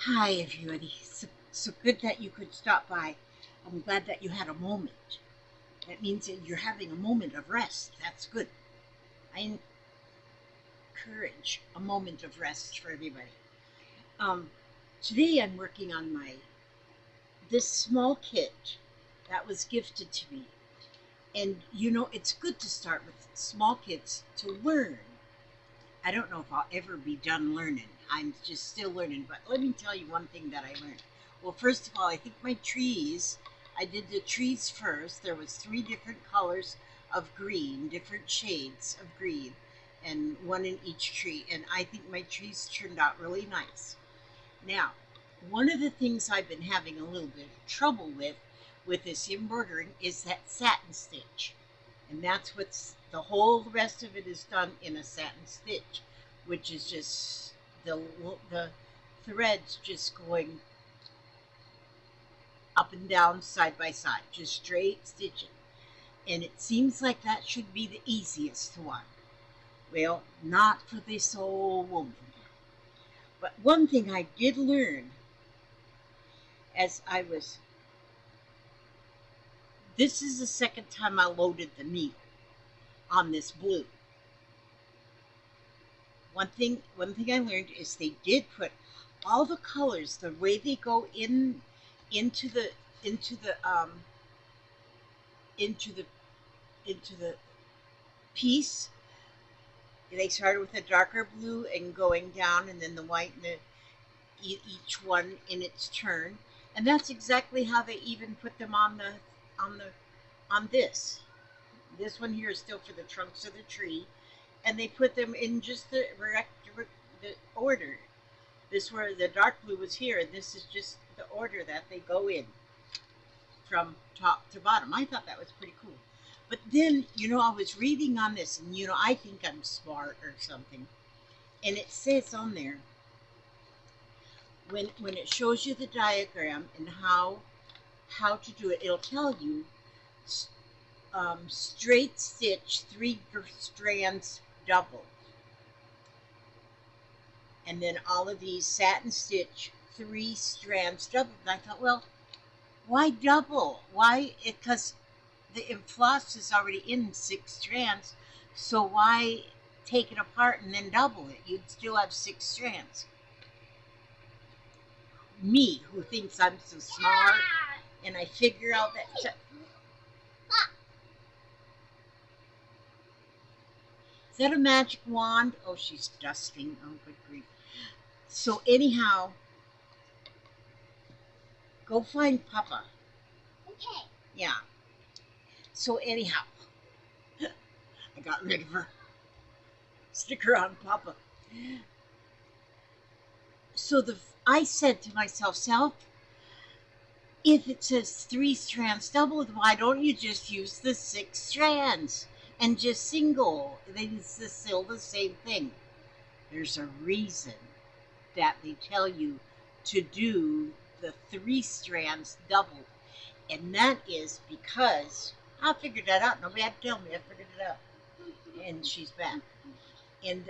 Hi, everybody. So good that you could stop by. I'm glad that you had a moment. That means that you're having a moment of rest. That's good. I encourage a moment of rest for everybody. Um, Today I'm working on this small kit that was gifted to me. And it's good to start with small kits to learn. I don't know if I'll ever be done learning. I'm just still learning. But let me tell you one thing that I learned. Well, first of all, I think my trees, I did the trees first. There was 3 different colors of green, different shades of green, and one in each tree. And I think my trees turned out really nice. Now, one of the things I've been having a little bit of trouble with this embroidering is that satin stitch. And that's what's the whole rest of it is done in a satin stitch, which is just the threads just going up and down side by side, just straight stitching. And it seems like that should be the easiest one. Well, not for this old woman. But one thing I did learn as I was, this is the second time I loaded the needle on this blue. One thing I learned is they did put all the colors, the way they go into the into the into the into the piece. They started with a darker blue and going down, and then the white, and each one in its turn. And that's exactly how they even put them on the on this. This one here is still for the trunks of the tree, and they put them in just the order. This where the dark blue was here, and this is just the order that they go in from top to bottom. I thought that was pretty cool. But then, I was reading on this, and I think I'm smart or something. And it says on there, when it shows you the diagram and how to do it, it'll tell you straight stitch 3 strands double, and then all of these satin stitch 3 strands double. And I thought, well, why double? Why? Because the floss is already in 6 strands, so why take it apart and then double it? You'd still have 6 strands. Me, who thinks I'm so smart, and I figure out that. Is that a magic wand? Oh, she's dusting. Oh, good grief. So anyhow, go find Papa. Okay. Yeah. So anyhow, I got rid of her. Stick her on Papa. So I said to myself, if it says 3 strands doubled, why don't you just use the 6 strands and just single? It's still the same thing. There's a reason that they tell you to do the 3 strands doubled, and that is because I figured that out. Nobody had to tell me. I figured it out. And she's back. And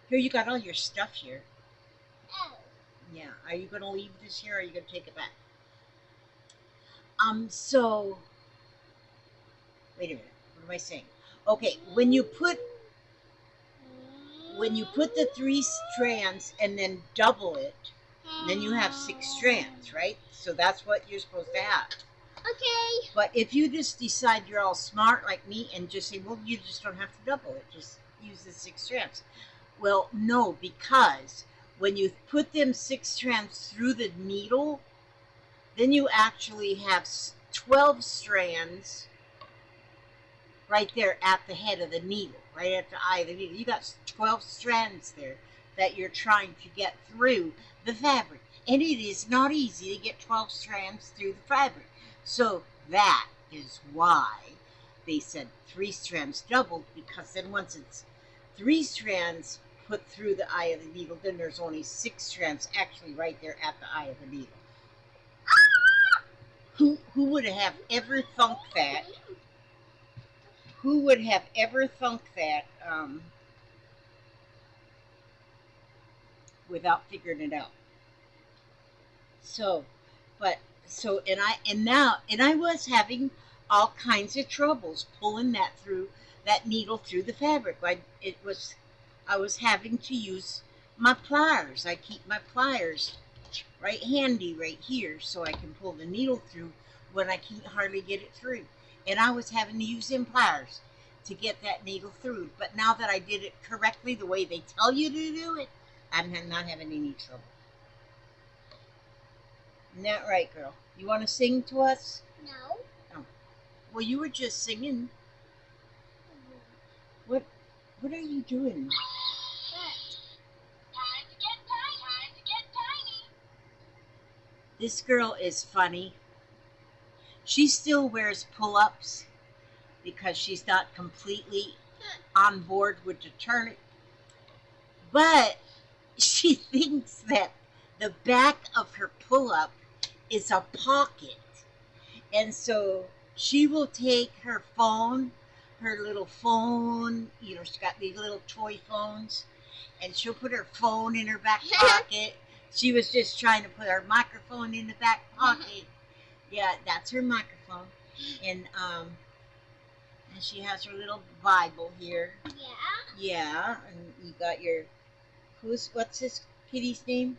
here you got all your stuff here. Oh. Yeah. Are you going to leave this here, or are you going to take it back? So wait a minute. What am I saying? Okay, when you put the 3 strands and then double it, then you have 6 strands, right? So that's what you're supposed to have. Okay. But if you just decide you're all smart like me and just say, well, you just don't have to double it, just use the 6 strands. Well, no, because when you put them 6 strands through the needle, then you actually have 12 strands right there at the head of the needle, right at the eye of the needle. You got 12 strands there that you're trying to get through the fabric. And it is not easy to get 12 strands through the fabric. So that is why they said 3 strands doubled, because then once it's 3 strands put through the eye of the needle, then there's only 6 strands actually right there at the eye of the needle. Who would have ever thunk that? Who would have ever thunk that without figuring it out? So, but so and I was having all kinds of troubles pulling that needle through the fabric. I was having to use my pliers. I keep my pliers right handy right here so I can pull the needle through when I can't hardly get it through. And I was having to use them pliers to get that needle through. But now that I did it correctly the way they tell you to do it, I'm not having any trouble. Isn't that right, girl? You want to sing to us? No. Oh. Well, you were just singing. What are you doing? What? Time to get tiny. Time to get tiny. This girl is funny. She still wears pull-ups because she's not completely on board with the turnip. But she thinks that the back of her pull-up is a pocket. And so she will take her phone, her little phone, she's got these little toy phones, and she'll put her phone in her back pocket. She was just trying to put her microphone in the back pocket. Yeah, that's her microphone. And she has her little Bible here. Yeah. Yeah, and you got what's this kitty's name?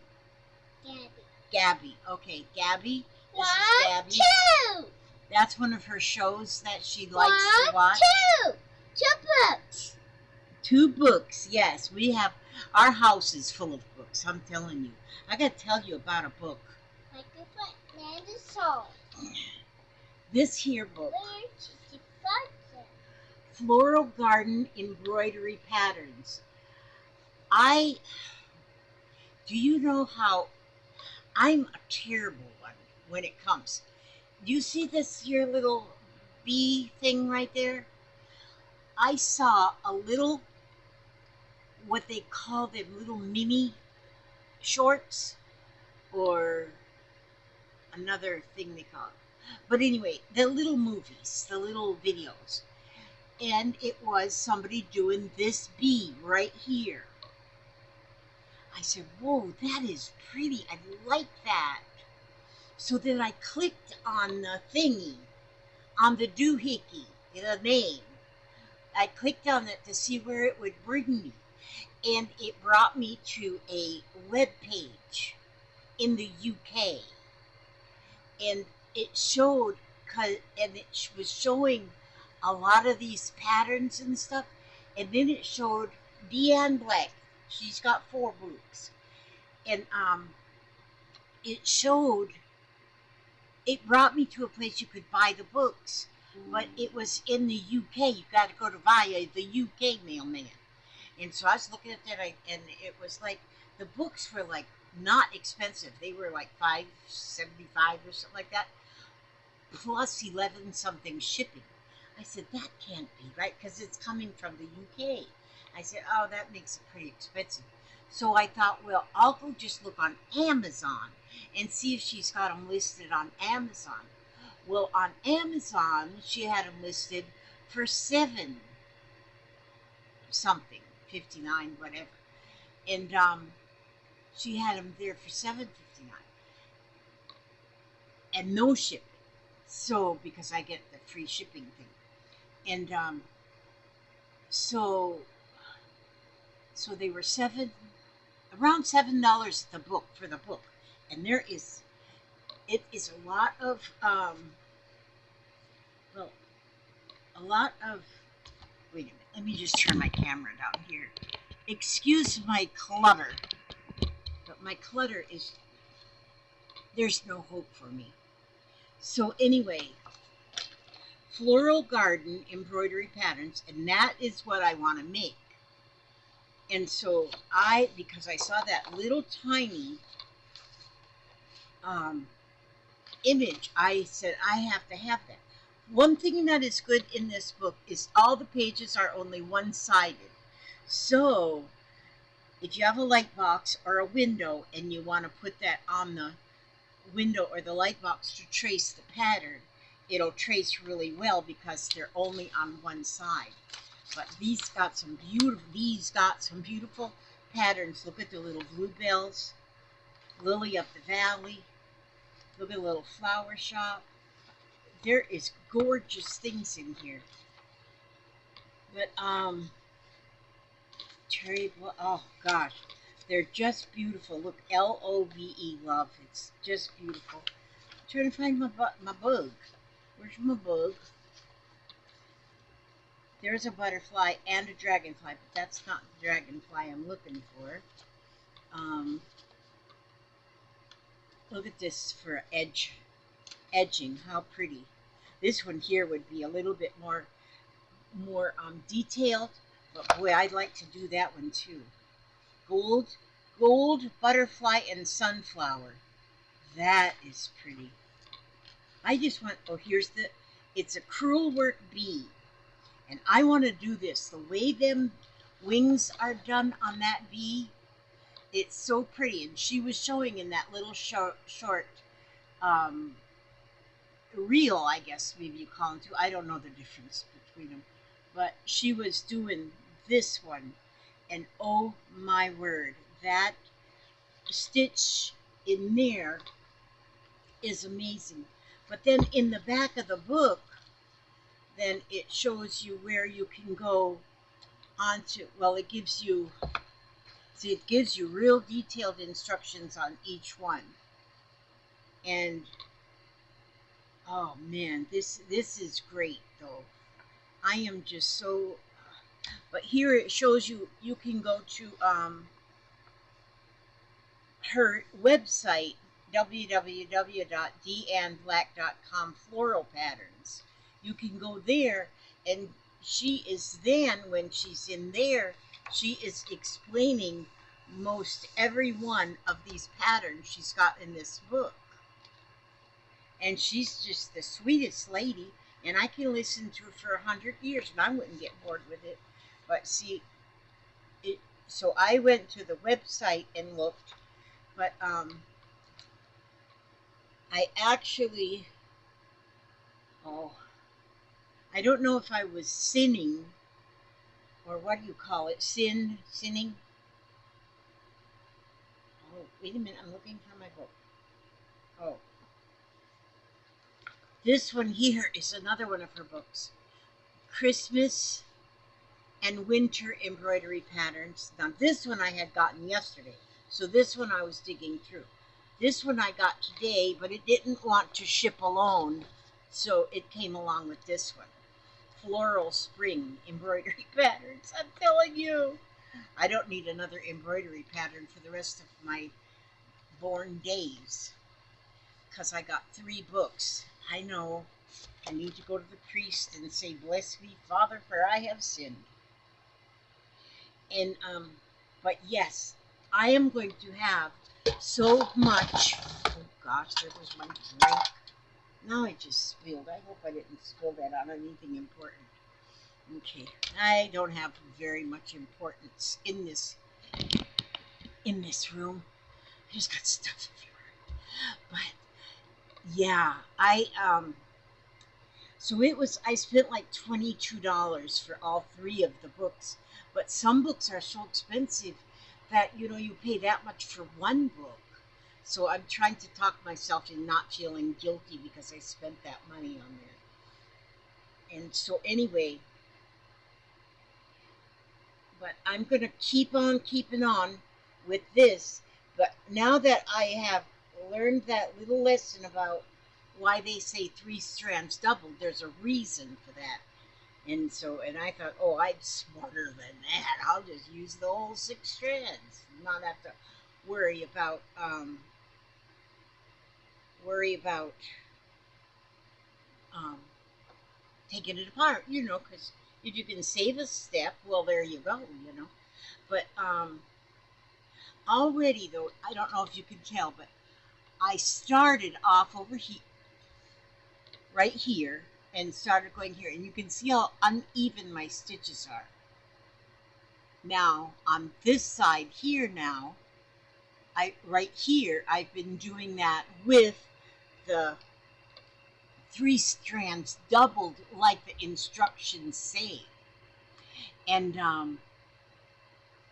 Gabby. Gabby. Okay, Gabby. This is Gabby. 2. That's one of her shows that she likes to watch. 2. 2 books. 2 books, yes. Our house is full of books, I'm telling you. I got to tell you about a book. Like this one, and the song. This here book, Where's the button? Floral Garden Embroidery Patterns. Do you know how I'm a terrible one when it comes. Do you see this here little bee thing right there? I saw a little, what they call them, little mini shorts, or another thing they call it. But anyway, the little movies, the little videos. And it was somebody doing this bee right here. I said, whoa, that is pretty. I like that. So then I clicked on the thingy, on the doohickey, the name. I clicked on it to see where it would bring me. And it brought me to a web page in the UK. And it showed, and it was showing a lot of these patterns and stuff. And then it showed Deanne Black. She's got 4 books. And it brought me to a place you could buy the books. But it was in the UK. You got to go to via the UK mailman. And so I was looking at that, and it was like, the books were like not expensive. They were like $5.75 or something like that, plus 11 something shipping. I said, that can't be right, because it's coming from the UK. I said, oh, that makes it pretty expensive. So I thought, well, I'll go just look on Amazon and see if she's got them listed on Amazon. Well, on Amazon, she had them listed for $7 something, 59, whatever. And she had them there for $7.59, and no shipping. So because I get the free shipping thing, and so they were around $7 the book for the book, and it is a lot of wait a minute, let me just turn my camera down here. Excuse my clutter, but my clutter is, there's no hope for me. So anyway, Floral Garden Embroidery Patterns, and that is what I want to make. And so because I saw that little tiny image, I said, I have to have that. One thing that is good in this book is all the pages are only one-sided. So if you have a light box or a window and you want to put that on the window or the light box to trace the pattern, it'll trace really well because they're only on one side. But these got some beautiful patterns. Look at the little bluebells, lily of the valley. Look at a little flower shop. There is gorgeous things in here. But oh gosh, they're just beautiful. Look, Love, love. It's just beautiful. I'm trying to find my bug. Where's my bug? There's a butterfly and a dragonfly, but that's not the dragonfly I'm looking for. Look at this for edging. How pretty. This one here would be a little bit more detailed, but boy, I'd like to do that one too. Gold, butterfly, and sunflower. That is pretty. I just want, oh, it's a crewel work bee. And I want to do this. The way them wings are done on that bee, it's so pretty. And she was showing in that little short reel, I guess maybe you call them too. I don't know the difference between them. But she was doing this one. And oh my word, that stitch in there is amazing. But then in the back of the book, then it shows you where you can go onto, well, it gives you real detailed instructions on each one. And oh man, this is great though. I am just so, but here it shows you can go to her website, www.deanneblack.com, floral patterns. You can go there, and she is then, when she's in there, she is explaining most every one of these patterns she's got in this book. And she's just the sweetest lady, and I can listen to her for 100 years, and I wouldn't get bored with it. But see, so I went to the website and looked, but I actually, I don't know if I was sinning, or what do you call it, sinning? Oh, wait a minute, I'm looking for my book. Oh. This one here is another one of her books. Christmas and Winter Embroidery Patterns. Now this one I had gotten yesterday, so this one I was digging through. This one I got today, but it didn't want to ship alone, so it came along with this one. Floral Spring Embroidery Patterns. I'm telling you, I don't need another embroidery pattern for the rest of my born days, because I got 3 books. I know I need to go to the priest and say, "Bless me, Father, for I have sinned." And but yes, I am going to have so much. Oh gosh, there was my drink. Now I just spilled. I hope I didn't spill that on anything important. Okay, I don't have very much importance in this room. I just got stuff everywhere. But yeah, so I spent like $22 for all 3 of the books. But some books are so expensive that, you pay that much for one book. So I'm trying to talk myself into not feeling guilty because I spent that money on there. And so anyway, but I'm going to keep on keeping on with this. But now that I have learned that little lesson about why they say 3 strands doubled, there's a reason for that. And I thought, oh, I'm smarter than that. I'll just use the whole 6 strands, not have to worry about taking it apart, because if you can save a step, well, there you go, But already, though, I don't know if you can tell, but I started off over here, right here, and started going here, and you can see how uneven my stitches are. Now, on this side here now, right here, I've been doing that with the 3 strands doubled like the instructions say. And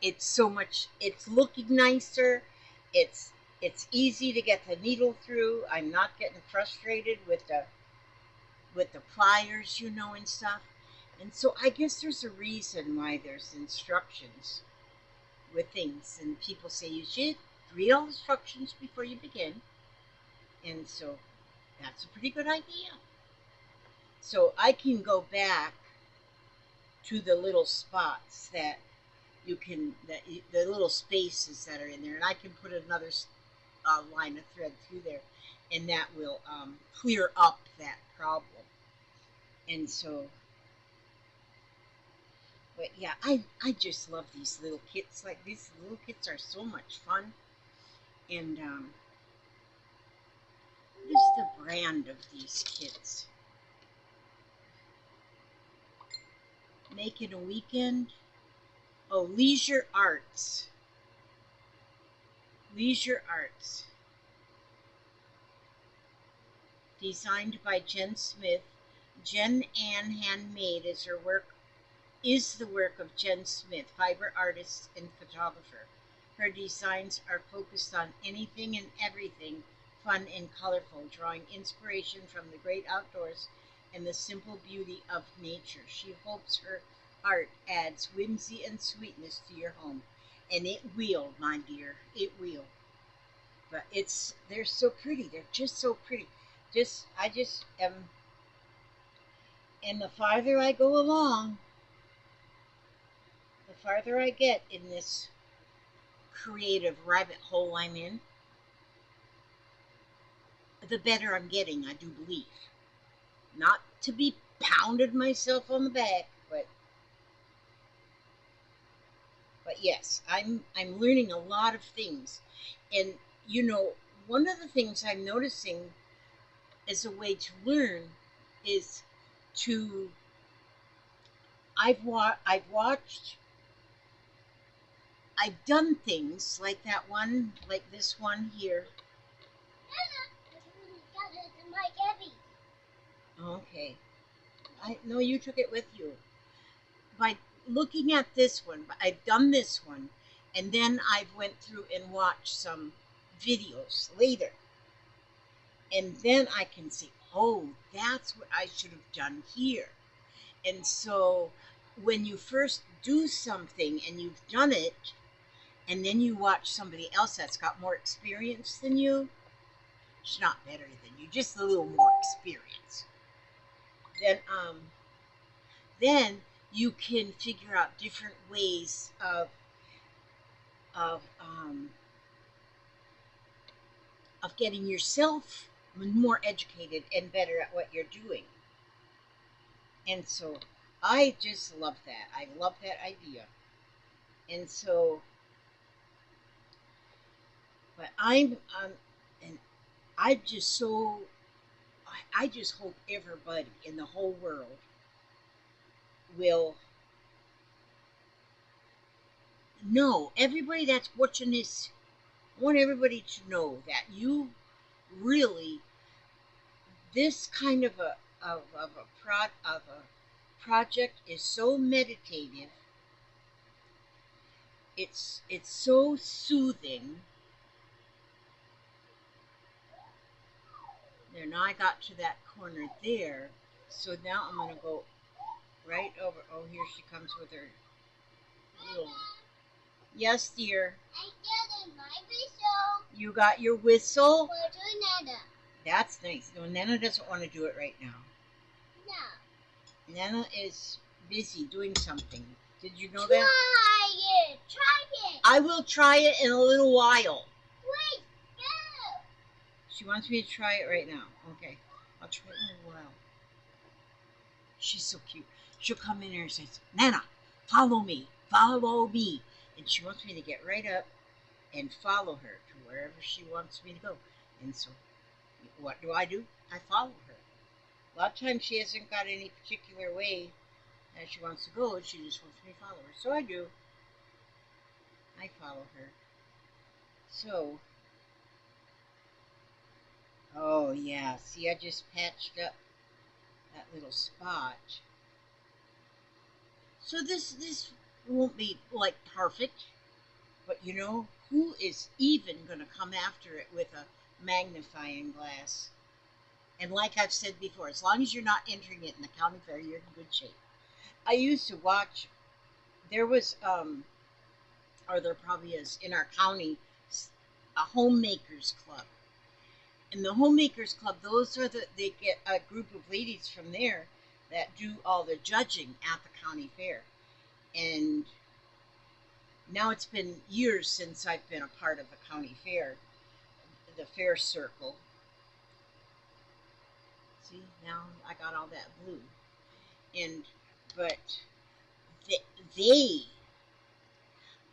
it's so much, it's looking nicer, it's It's easy to get the needle through. I'm not getting frustrated with the pliers, you know, and stuff. And so I guess there's a reason why there's instructions with things, and people say you should read all instructions before you begin. And so that's a pretty good idea. So I can go back to the little spots that the little spaces that are in there, and I can put another line of thread through there, and that will clear up that problem. And so, but yeah, I just love these little kits. Like, these little kits are so much fun. And what is the brand of these kits? Make it a weekend. Oh, Leisure Arts. Leisure Arts. Designed by Jen Smith. Jen Ann Handmade is the work of Jen Smith, fiber artist and photographer. Her designs are focused on anything and everything fun and colorful, drawing inspiration from the great outdoors and the simple beauty of nature. She hopes her art adds whimsy and sweetness to your home. And it will, my dear, it will. But they're so pretty. They're just so pretty. I just am, and the farther I go along, the farther I get in this creative rabbit hole I'm in, the better I'm getting, I do believe. Not to be pounded myself on the back, but yes, I'm learning a lot of things. And you know, one of the things I'm noticing as a way to learn is to I've watched, I've done things like that one, like this one here. Okay. I know you took it with you. By looking at this one, I've done this one, and then I've went through and watched some videos later. And then I can see, oh, that's what I should have done here. And so when you first do something and you've done it, and then you watch somebody else that's got more experience than you, it's not better than you, just a little more experience. Then you can figure out different ways of um, of getting yourself more educated and better at what you're doing. And so I just love that. I love that idea. And so, but and I just so, I just hope everybody in the whole world will know, everybody that's watching this, I want everybody to know that you really, this kind of a project is so meditative. It's so soothing. There, now I got to that corner there, so now I'm gonna go right over. Oh, here she comes with her little. Yes, dear. I get my whistle. You got your whistle. For Nana. That's nice. No, Nana doesn't want to do it right now. No. Nana is busy doing something. Did you know Try that? it. Try it. I will try it in a little while. Wait. Go. She wants me to try it right now. Okay. I'll try it in a little while. She's so cute. She'll come in here and says, Nana, follow me. Follow me. And she wants me to get right up and follow her to wherever she wants me to go. And so, what do? I follow her. A lot of times she hasn't got any particular way that she wants to go. She just wants me to follow her. So I do. I follow her. So, oh yeah. See, I just patched up that little spot. So this won't be like perfect, but you know, Who is even going to come after it with a magnifying glass? And like I've said before, as long as you're not entering it in the county fair, you're in good shape. I used to watch, there was, or there probably is, in our county, a homemakers club. And the homemakers club, they get a group of ladies from there that do all the judging at the county fair. And now it's been years since I've been a part of a county fair, the fair circle. See, now I got all that blue. And, but they, they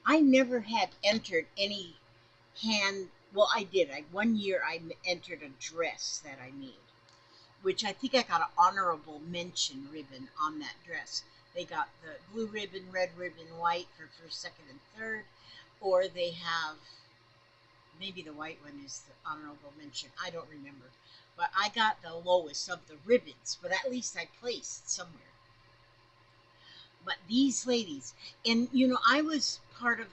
I never had entered any well, I did. One year I entered a dress that I made, which I think I got an honorable mention ribbon on that dress. They got the blue ribbon, red ribbon, white for first, second, and third, or they have, maybe the white one is the honorable mention. I don't remember. But I got the lowest of the ribbons, but at least I placed somewhere. But these ladies, and I was part of,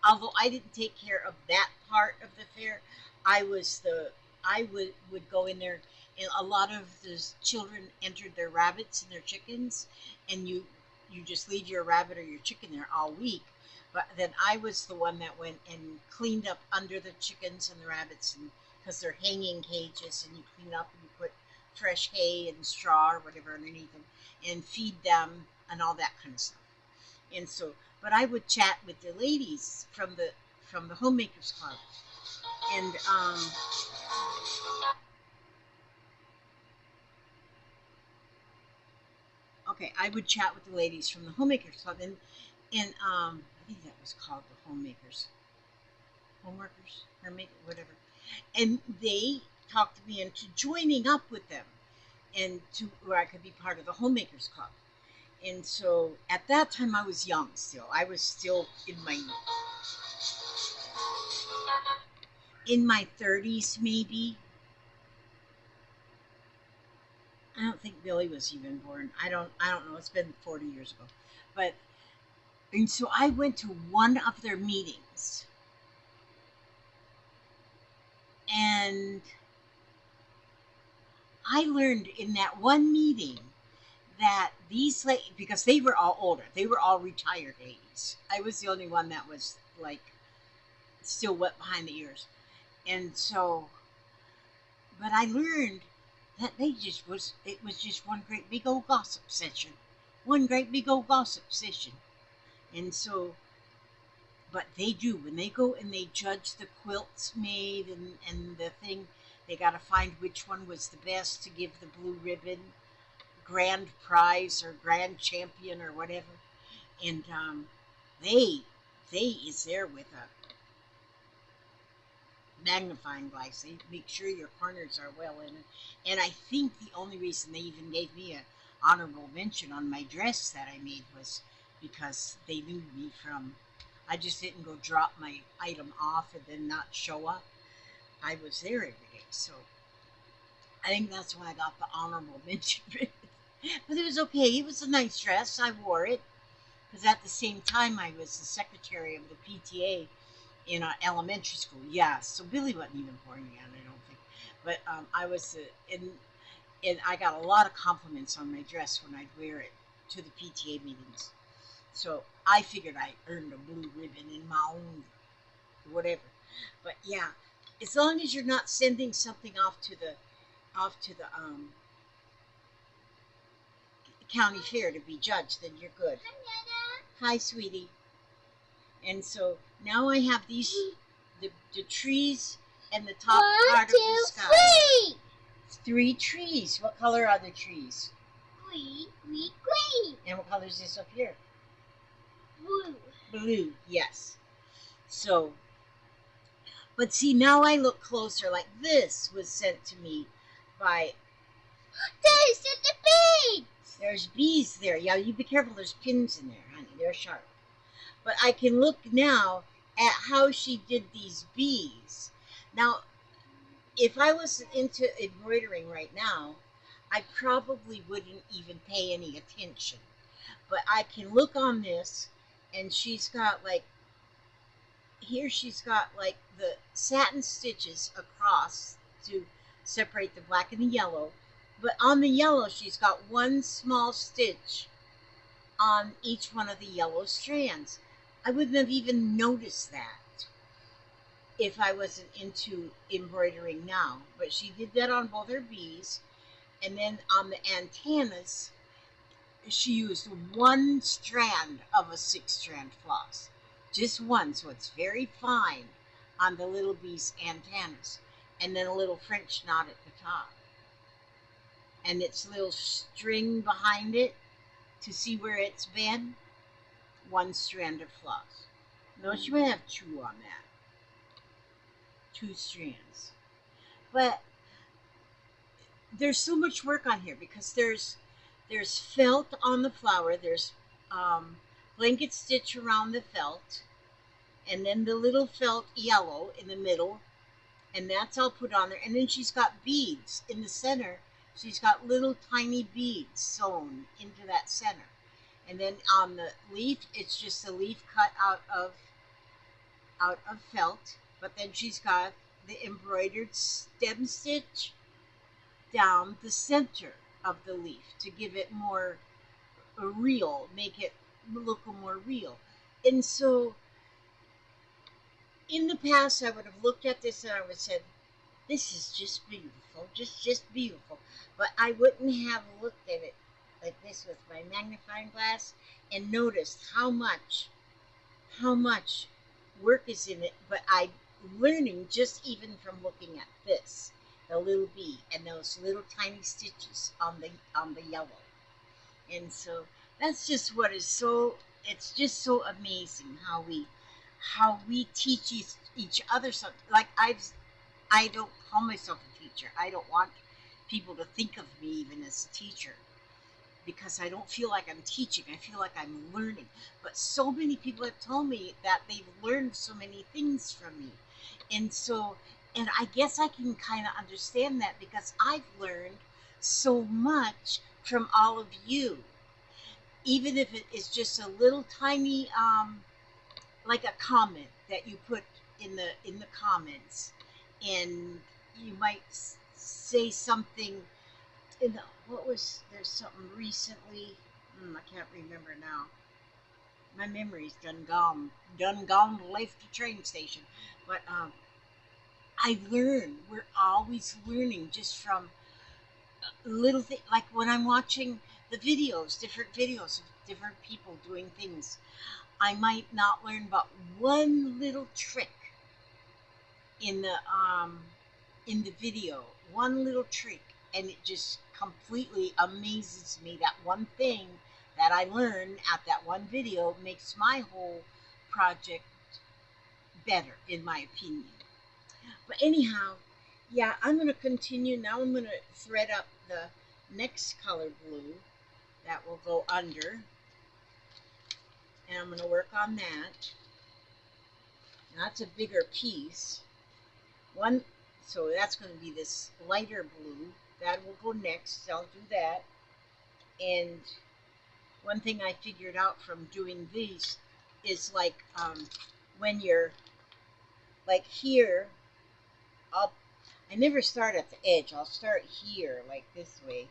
although I didn't take care of that part of the fair, I would go in there, and a lot of the children entered their rabbits and their chickens, and you just leave your rabbit or your chicken there all week. But then I was the one that went and cleaned up under the chickens and the rabbits, and because they're hanging cages, and you clean up and you put fresh hay and straw or whatever underneath them, and feed them and all that kind of stuff. And so, but I would chat with the ladies from the homemakers club, and okay, I would chat with the ladies from the homemakers club, and I think that was called the homeworkers, homemaker, whatever, and they talked me into joining up with them, and to where I could be part of the homemakers club. And so at that time I was young still. I was still in my 30s maybe. I don't think Billy was even born. I don't know. It's been 40 years ago. But and so I went to one of their meetings, and I learned in that one meeting that these ladies, because they were all older, they were all retired ladies. I was the only one that was like still wet behind the ears. And so, but I learned that it was just one great big old gossip session. One great big old gossip session. And so, but they do, when they go and they judge the quilts made and the thing, they got to find which one was the best to give the blue ribbon, grand prize or grand champion or whatever. And they is there with a magnifying glass. They make sure your corners are well in it. And I think the only reason they even gave me an honorable mention on my dress that I made was because they knew me from, I just didn't go drop my item off and then not show up. I was there every day. So I think that's why I got the honorable mention. But it was okay. It was a nice dress. I wore it because at the same time I was the secretary of the PTA in elementary school. Yeah, so Billy wasn't even born yet, I don't think. But I was and I got a lot of compliments on my dress when I'd wear it to the PTA meetings. So I figured I earned a blue ribbon in my own whatever. But yeah, as long as you're not sending something off to the county fair to be judged, then you're good. Hi, sweetie. And so now I have the trees and the top part of the sky. 1, 2, 3. 3 trees. What color are the trees? Green. And what color is this up here? Blue. Blue, yes. So, but see, now I look closer. Like this was sent to me by. There's the bees. There's bees there. Yeah, you be careful. There's pins in there, honey. They're sharp. But I can look now at how she did these bees. Now, if I was into embroidering right now, I probably wouldn't even pay any attention. But I can look on this, and she's got like here she's got like the satin stitches across to separate the black and the yellow, but on the yellow she's got one small stitch on each one of the yellow strands. I wouldn't have even noticed that if I wasn't into embroidering now, but she did that on both her bees. And then on the antennas, she used one strand of a 6-strand floss, just one, so it's very fine on the little bee's antennas, and then a little French knot at the top, and its little string behind it to see where it's been. One strand of floss. No, she might have two on that, 2 strands, but there's so much work on here because there's felt on the flower. There's blanket stitch around the felt, and then the little felt yellow in the middle, and that's all put on there. And then she's got beads in the center. She's got little tiny beads sewn into that center. And then on the leaf, it's just a leaf cut out of felt. But then she's got the embroidered stem stitch down the center of the leaf to give it more real, make it look more real. And so in the past, I would have looked at this and I would have said, this is just beautiful, just beautiful. But I wouldn't have looked at it like this with my magnifying glass and noticed how much work is in it. But I'm learning just even from looking at this, the little bee and those little tiny stitches on the yellow. And so that's just what is so, it's just so amazing how we teach each other something. Like I don't call myself a teacher. I don't want people to think of me even as a teacher because I don't feel like I'm teaching. I feel like I'm learning. But so many people have told me that they've learned so many things from me. And so, and I guess I can kind of understand that because I've learned so much from all of you. Even if it is just a little tiny, like a comment that you put in the comments, and you might say something in the, what was there's something recently, I can't remember now. My memory's done gone left the train station. But I learn. We're always learning just from little things. Like when I'm watching the videos, different videos of different people doing things, I might not learn but one little trick in the video, one little trick, and it just completely amazes me. That one thing that I learned at that one video makes my whole project better, in my opinion. But anyhow, yeah, I'm going to continue. Now I'm going to thread up the next color blue that will go under. And I'm going to work on that. Now that's a bigger piece. So that's going to be this lighter blue. That will go next. So I'll do that. And one thing I figured out from doing these is like when you're like here, I never start at the edge. I'll start here like this way,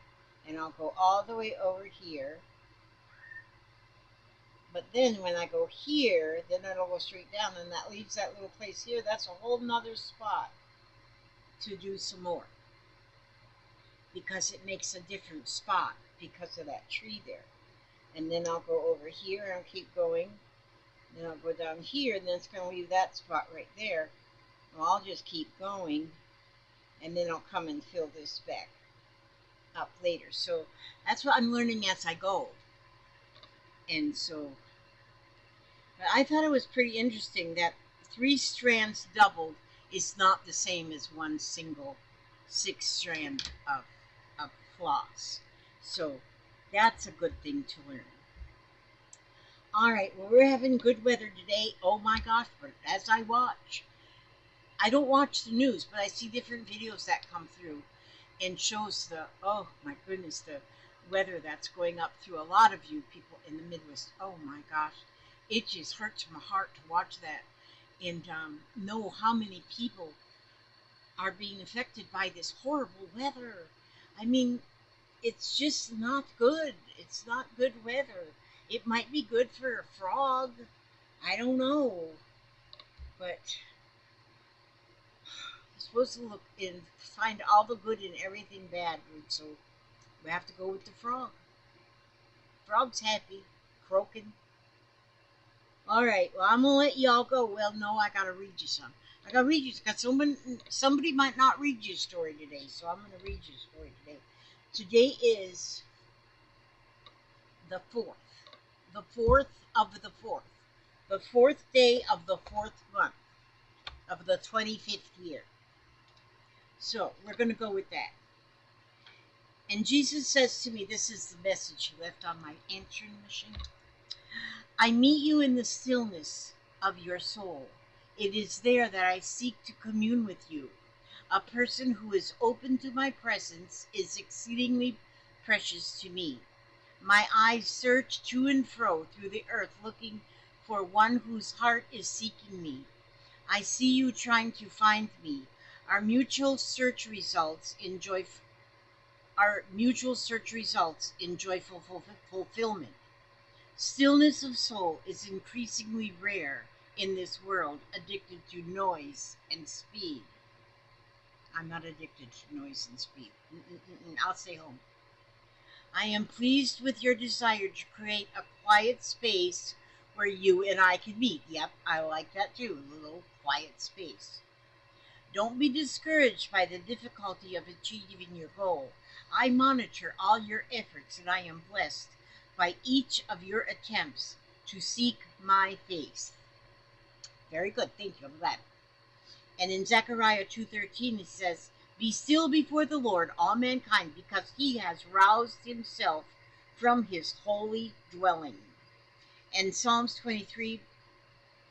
and I'll go all the way over here. But then when I go here, then it'll go straight down, and that leaves that little place here. That's a whole nother spot to do some more, because it makes a different spot because of that tree there. And then I'll go over here and I'll keep going. Then I'll go down here, and then it's going to leave that spot right there. Well, I'll just keep going, and then I'll come and fill this back up later. So that's what I'm learning as I go. And so I thought it was pretty interesting that 3 strands doubled is not the same as one single 6-strand of floss. So that's a good thing to learn. All right, well, we're having good weather today. Oh my gosh, but as I watch, I don't watch the news, but I see different videos that come through and shows the, oh my goodness, the weather that's going up through a lot of you people in the Midwest. Oh my gosh, it just hurts my heart to watch that. and know how many people are being affected by this horrible weather. I mean, it's just not good. It's not good weather. It might be good for a frog. I don't know. But you're supposed to look and find all the good in everything bad. And so we have to go with the frog. Frog's happy, croaking. All right. Well, I'm gonna let y'all go. Well, no, I gotta read you some. I gotta read you because somebody might not read you a story today, so I'm gonna read you a story today. Today is the fourth, the fourth of the fourth day of the fourth month of the 25th year. So we're gonna go with that. And Jesus says to me, this is the message he left on my answering machine. I meet you in the stillness of your soul. It is there that I seek to commune with you. A person who is open to my presence is exceedingly precious to me. My eyes search to and fro through the earth looking for one whose heart is seeking me. I see you trying to find me. Our mutual search results in joyful fulfillment. Stillness of soul is increasingly rare in this world addicted to noise and speed. I'm not addicted to noise and speed. I'll stay home. I am pleased with your desire to create a quiet space where you and I can meet. Yep, I like that too, a little quiet space. Don't be discouraged by the difficulty of achieving your goal. I monitor all your efforts and I am blessed by each of your attempts to seek my face. Very good, thank you, I'm glad. And in Zechariah 2:13 it says, be still before the Lord, all mankind, because he has roused himself from his holy dwelling. And Psalms 23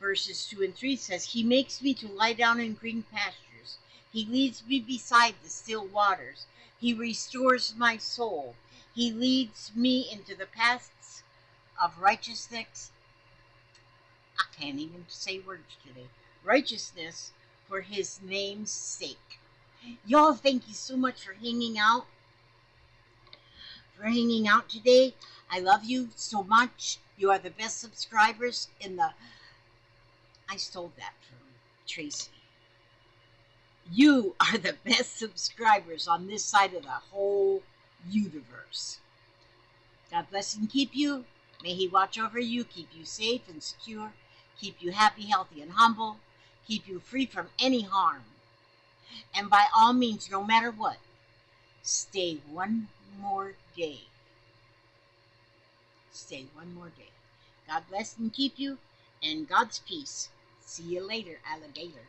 verses 2 and 3 says, he makes me to lie down in green pastures. He leads me beside the still waters. He restores my soul. He leads me into the paths of righteousness. I can't even say words today. Righteousness for his name's sake. Y'all, thank you so much for hanging out. Today. I love you so much. You are the best subscribers in the... I stole that from Tracy. You are the best subscribers on this side of the whole universe. God bless and keep you. May he watch over you, keep you safe and secure, keep you happy, healthy, and humble, keep you free from any harm. And by all means, no matter what, stay one more day. Stay one more day. God bless and keep you, and God's peace. See you later, alligator.